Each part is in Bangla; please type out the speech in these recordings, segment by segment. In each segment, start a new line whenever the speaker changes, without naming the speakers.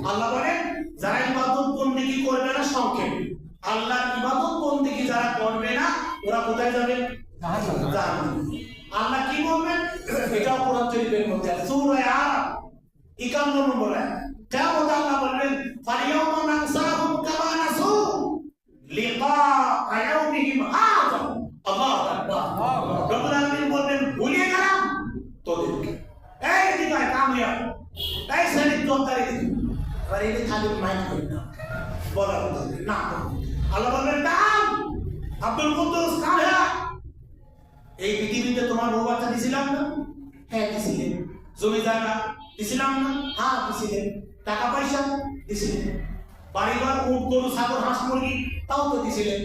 আল্লাহ বলেন যারা ইবাদত বন্দেগী করবে না, সংক্ষেপ আল্লাহর ইবাদত বন্দেগী যারা করবে না ওরা কোথায় যাবে? জাহান্নামে। আল্লাহ কি বলবেন এটাও কোরআন শরীফের মধ্যে সূরা আরাফ 51 নম্বর আয়াত। কিয়ামত আল্লাহ বলবেন ফালিয়াউমা নানসাহুম কামা নাসু লিকা ইয়াউমিহিম হাযা। আল্লাহু আকবার। রব্বুল আলামিন বলবেন ভুলিয়ে গেলাম তোদেরকে। এই দিকে কামিয়াব এই শরীর তোদারি আর এই খালি মাইন্ড করি না বলার না। আল্লাহ বলবেন দাম আব্দুল কুদ্দুস কাহা এই পৃথিবীতে তোমার বউ বাচ্চা দিছিলাম না? হ্যাঁ দিছিলেন। জমি জায়গা দিছিলাম না? হ্যাঁ দিছিলেন। টাকা পয়সা দিছিলেন। বাড়িঘর উট গরু ছাগল হাঁস মুরগি তাও তো দিছিলেন।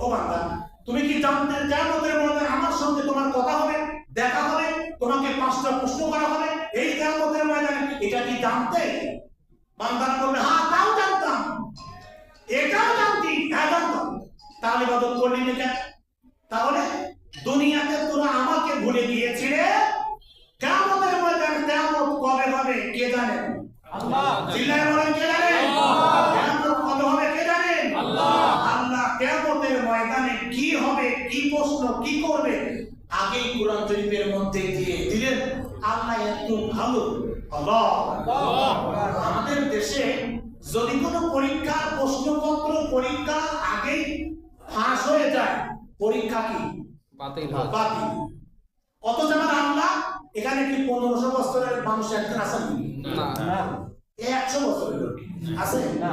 ও বান্দা তুমি কি জানতে কিয়ামতের ময়দানে আমার সঙ্গে তোমার কথা হবে, দেখা হবে, তোমাকে 5টা প্রশ্ন করা হবে এই কিয়ামতের ময়দানে, এটা কি জানতে? বান্দারা বলবে হ্যাঁ তাও জানতাম, এটাও জানতি, হ্যাঁ জানতাম। তাহলে ইবাদত করলি না কেন? তাহলে দুনিয়াতে তোরা আমাকে ভুলে গিয়েছিলে, কিয়ামতের ময়দানে কিয়ামত কবে হবে কে জানে? আল্লাহ। চিল্লায়ে বলেন কে জানে? কিয়ামত কবে হবে কে জানে? আল্লাহ। আল্লাহ কিয়ামতের ময়দানে কি হবে, কি প্রশ্ন, কি করবে আগেই কোরআন শরীফের মধ্যে দিয়ে দিলেন। আল্লাহ এত ভালো। আল্লাহ। আমাদের দেশে যদি কোনো পরীক্ষার প্রশ্নপত্র পরীক্ষার আগেই ফাঁস হয়ে যায়, পরীক্ষা কি বাতিল। অথচ আমার আল্লাহ এখানে কি 1500 বছরের মানুষ একজন আছেন না? 100 বছরের আছে না?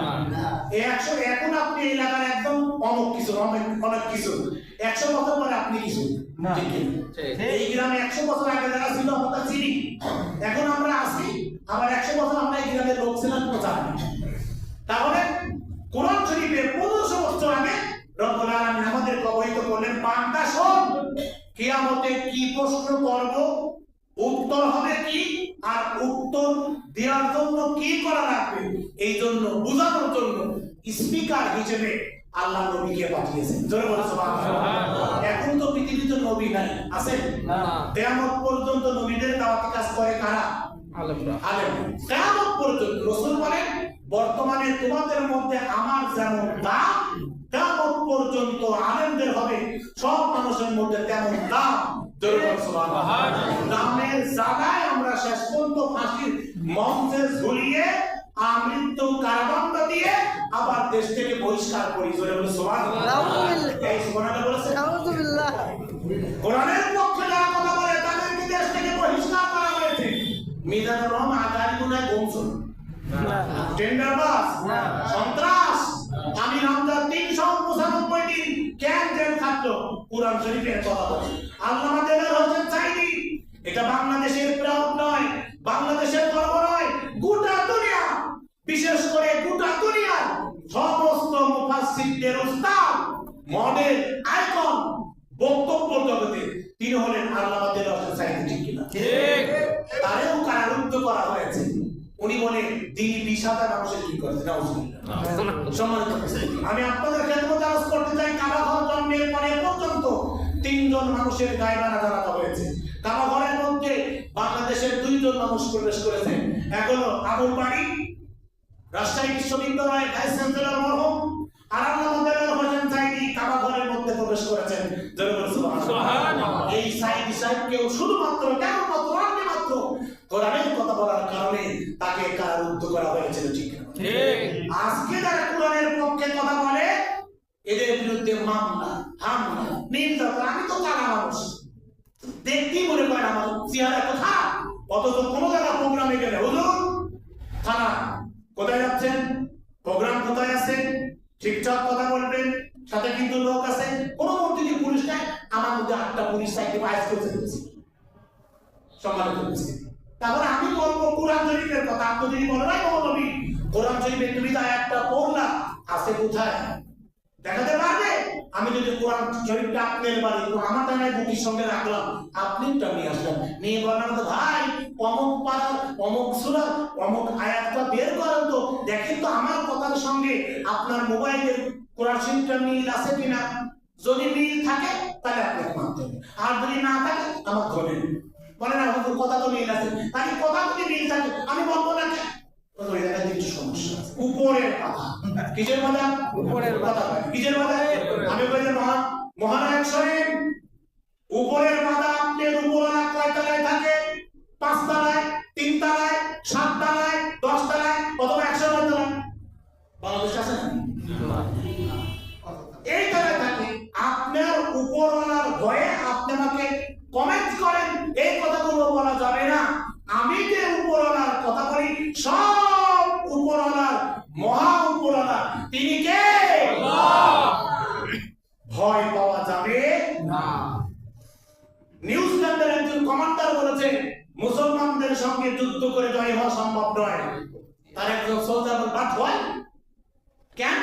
100 এখন আপনি এই এলাকার একদম অনেক কিছু অনেক কিছু 100 বছর পরে আপনি কিছু না। এই গ্রামে 100 বছর আগে যারা ছিল আমরা চিনি, এখন আমরা আছি, আবার 100 বছর আমরা এই গ্রামের লোক ছিলাম জানি। তাহলে কোরআন শরীফে 1500 বছর আগে রব্বুল আলামিন আমাদেরকে অবহিত করলেন বান্দা শোন কিয়ামতে কি প্রশ্ন করব, উত্তর হবে কি, আর উত্তর দেওয়ার জন্য কি করা লাগবে এই জন্য বোঝানোর জন্য স্পিকার হিসেবে আল্লাহ নবীকে পাঠিয়েছেন। জোরে বলো সুবহানাল্লাহ। এখন তো পৃথিবীতে নবী নাই, আছে না? কিয়ামত পর্যন্ত নবীদের দাওয়াতি কাজ করে কারা? আলেমরা। কিয়ামত পর্যন্ত রাসূল বলেন বর্তমানে তোমাদের মধ্যে আমার যেমন দাম, কিয়ামত পর্যন্ত আলেমদের হবে সব মানুষের মধ্যে তেমন দাম। জোরে বলো সুবহানাল্লাহ। দামের জায়গায় আমরা শেষ পর্যন্ত ফাঁসির মঞ্চে ঝুলিয়ে আমৃত্যু কারাদণ্ড দিয়ে আবার দেশ থেকে বহিষ্কার করি। জোরে বলো সুবহানাল্লাহ। এই সুবহানাল্লাহ বলেছে আউযুবিল্লাহ। কোরআনের পক্ষে যারা কথা বলে তাদেরকে দেশ থেকে বহিষ্কার করা হয়েছে। মিজানুর রহমান আজারি গুনায় বংশন না, টেন্ডারবাজ না, সন্ত্রাস। আমি রমজান 395 দিন কেন জেল খাটলো কোরআন শরীফের কথা বলে। আল্লামা দেলোয়ার হোসেন সাঈদী এটা বাংলাদেশের প্রাউড নয়, বাংলাদেশের গর্ব নয়, গোটা দুনিয়া, বিশেষ করে গোটা দুনিয়ার সমস্ত মুফাসসিরদের উস্তাদ, মডেল, আইকন, বক্তব্য জগতে তিনি হলেন আল্লামা দেলোয়ার হোসেন সাঈদী। ঠিক কিনা? ঠিক। তারেও কারারুদ্ধ করা হয়েছে। উনি বলেন তিনি 20,000 মানুষের কি করেছেন। সম্মানিত উপস্থিতি, আমি আপনাদের খেদমতে আরজ করতে চাই কাবা ঘর জন্মের পরে পর্যন্ত 3 জন মানুষের গায়বানা জানাজা হয়েছে। কাবা ঘরের মধ্যে বাংলাদেশের 2 জন মানুষ প্রবেশ করেছেন। এক হলো আবুল বাড়ি রাজশাহী বিশ্ববিদ্যালয়ের ভাইস চ্যান্সেলর মরহুম, আর আল্লামা দেলোয়ার হোসেন সাঈদী কাবা ঘরের মধ্যে প্রবেশ করেছেন। জোরে বলুন সুবহানাল্লাহ। এই সাঈদী সাহেবকেও শুধুমাত্র কেবলমাত্র মাত্র কোরআনের কথা বলার কারণে তাকে কারারুদ্ধ করা হয়েছিল। ঠিক না? ঠিক। আজকে যারা কোরআনের পক্ষে কথা বলে এদের বিরুদ্ধে মামলা, হামলা, নির্যাতন। আমি তো জানা মানুষ, দেখতেই মনে করেন আমার চেহারা কোথা, অথচ কোনো জায়গা প্রোগ্রামে গেলে হুজুর থানা কোথায় যাচ্ছেন, প্রোগ্রাম কোথায় আছে, ঠিকঠাক কথা বলবেন, সাথে কিন্তু লোক আছে। কোনো মন্ত্রী পুলিশ নাই, আমার মধ্যে 8টা পুলিশ চাইতে আইস করতে দিয়েছে। সম্মানিত উপস্থিতি, তারপরে আমি বলবো কোরআন শরীফের কথা। আপনি যদি বলেন না নবী কোরআন শরীফের তুমি তো একটা পড়লা আছে কোথায় দেখাতে পারবে? আমি যদি কোরআন শরীফটা আপনার বাড়ি আমার টানায় বুকির সঙ্গে রাখলাম, আপনি টা নিয়ে আসলাম, নিয়ে বললাম তো ভাই অমুক পাড়ার অমুক সূরা অমুক আয়াতটা বের করেন তো দেখেন তো আমার কথার সঙ্গে আপনার মোবাইলের কোরআন শরীফটা মিল আছে কিনা। যদি মিল থাকে তাহলে আপনাকে মানতে হবে, আর যদি না থাকে আমার ধরে বলে না হুজুর কথা তো মিল আছে, তাহলে কথা যদি মিল থাকে আমি বলবো না। ওই জায়গায় কিছু সমস্যা উপরের মাথা। কিসের মাথা?
উপরের মাথা।
কিসের মাথা? আমি বলি মহানায়ক শরীফ, উপরের মাথা আপনার উপরওয়ালা কয় তলায় থাকে? 5 তলায়, 3 তলায়, 7 তলায়, 10 তলায়, অথবা 100 তলায়? বাংলাদেশ আছে না? এই তলায় থাকে। আপনার উপরওয়ালার ভয়ে আপনি আমাকে কমেন্ট করেন, এই কথাগুলো বলা যাবে না। আমি যে উপরওয়ালার কথা বলি, সব উপরওয়ালার মহা উপরওয়ালা তিনি কে? আল্লাহ। ভয় পাওয়া যাবে না। নিউজিল্যান্ডের একজন কমান্ডার বলেছেন মুসলমানদের সঙ্গে যুদ্ধ করে জয় হওয়া সম্ভব নয়। তার একজন সোলজার বলে, বাট হয় কেন?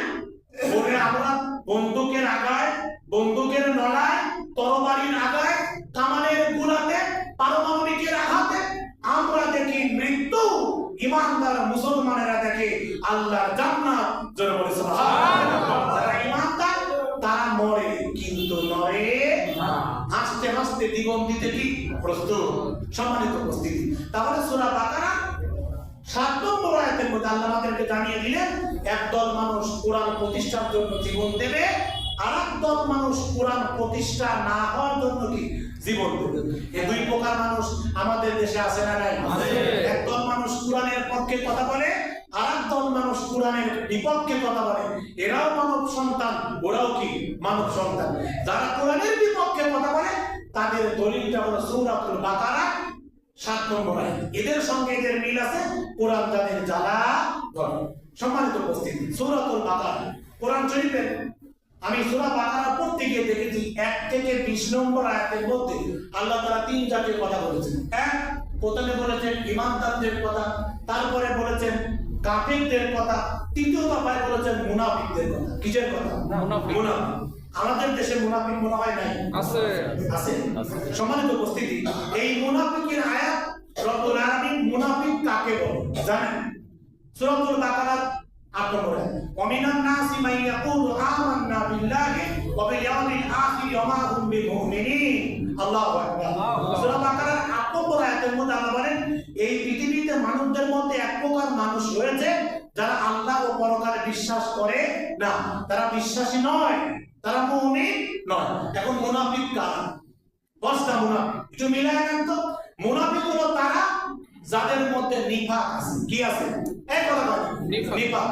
বলে আমরা বন্দুকের আগায়, বন্দুকের নলায়, তরবারির আগায়, কামানের গুলাতে, পারমাণবিকের আঘাতে আমরা দেখি মৃত্যু, ইমানদার মুসলমানেরা দেখে আল্লাহর জান্নাত। জোরে বলে সুবহানাল্লাহ। যারা ইমানদার তারা মরে কিন্তু নরে না। হাসতে হাসতে জীবন দিতে কি প্রস্তুত? সম্মানিত উপস্থিতি, তাহলে সূরা বাকারা 7 নম্বর আয়াতের মধ্যে আল্লাহ আমাদেরকে জানিয়ে দিলেন একদল মানুষ কোরআন প্রতিষ্ঠার জন্য জীবন দেবে, আর একদল মানুষ কোরআন প্রতিষ্ঠা না হওয়ার জন্য কি জীবন দেবে। এই দুই প্রকার মানুষ আমাদের দেশে আছে না নাই? একদল মানুষ কোরআনের পক্ষে কথা বলে, আর একদল মানুষ কোরআনের বিপক্ষে কথা বলে। এরাও মানব সন্তান, ওরাও কি মানব সন্তান। যারা কোরআনের বিপক্ষে কথা বলে তাদের দলিলটা হলো সূরাতুল বাকারা 7 নম্বর আয়াত। এদের সঙ্গে এদের মিল আছে, কোরআন তাদের জ্বালা ধরে। সম্মানিত উপস্থিতি, সূরাতুল বাকারা কোরআন শরীফের আমি সূরা বাকারা পড়তে গিয়ে দেখেছি 1 থেকে 20 নম্বর আয়াতের মধ্যে আল্লাহ তাআলা 3 জাতির কথা বলেছেন। এক, প্রথমে বলেছেন ঈমানদারদের কথা, তারপরে বলেছেন কাফিরদের কথা, তৃতীয় দফায় বলেছেন মুনাফিকদের কথা। কিসের কথা? মুনাফিক। আমাদের দেশে মুনাফিক মনে হয় নাই? আছে। আছে। সম্মানিত উপস্থিতি, এই মুনাফিকের আয়াত রব্বুল আলামিন মুনাফিক কাকে বলে জানেন? সূরাতুল বাকারা 8 নম্বর আয়াত, ওয়া মিনান নাসি মান ইয়াকুলু আমান্না বিল্লাহি ওয়া বিল ইয়াউমিল আখির ওয়া মা হুম বিমুমিনিন। আল্লাহু আকবার। সূরা বাকারার 8 নম্বর আয়াতের মধ্যে আল্লাহ বলেন এই পৃথিবীতে মানুষদের মধ্যে এক প্রকার মানুষ রয়েছে যারা আল্লাহ ও পরকালে বিশ্বাস করে না, তারা বিশ্বাসী নয়, তারা মুমিন নয়। এখন মুনাফিক কারা? 10টা মুনাফিক একটু মিলায় নেন তো। মুনাফিক হলো তারা যাদের মধ্যে নিফাক আছে। কি আছে? এক কথা বলেন, নিফাক।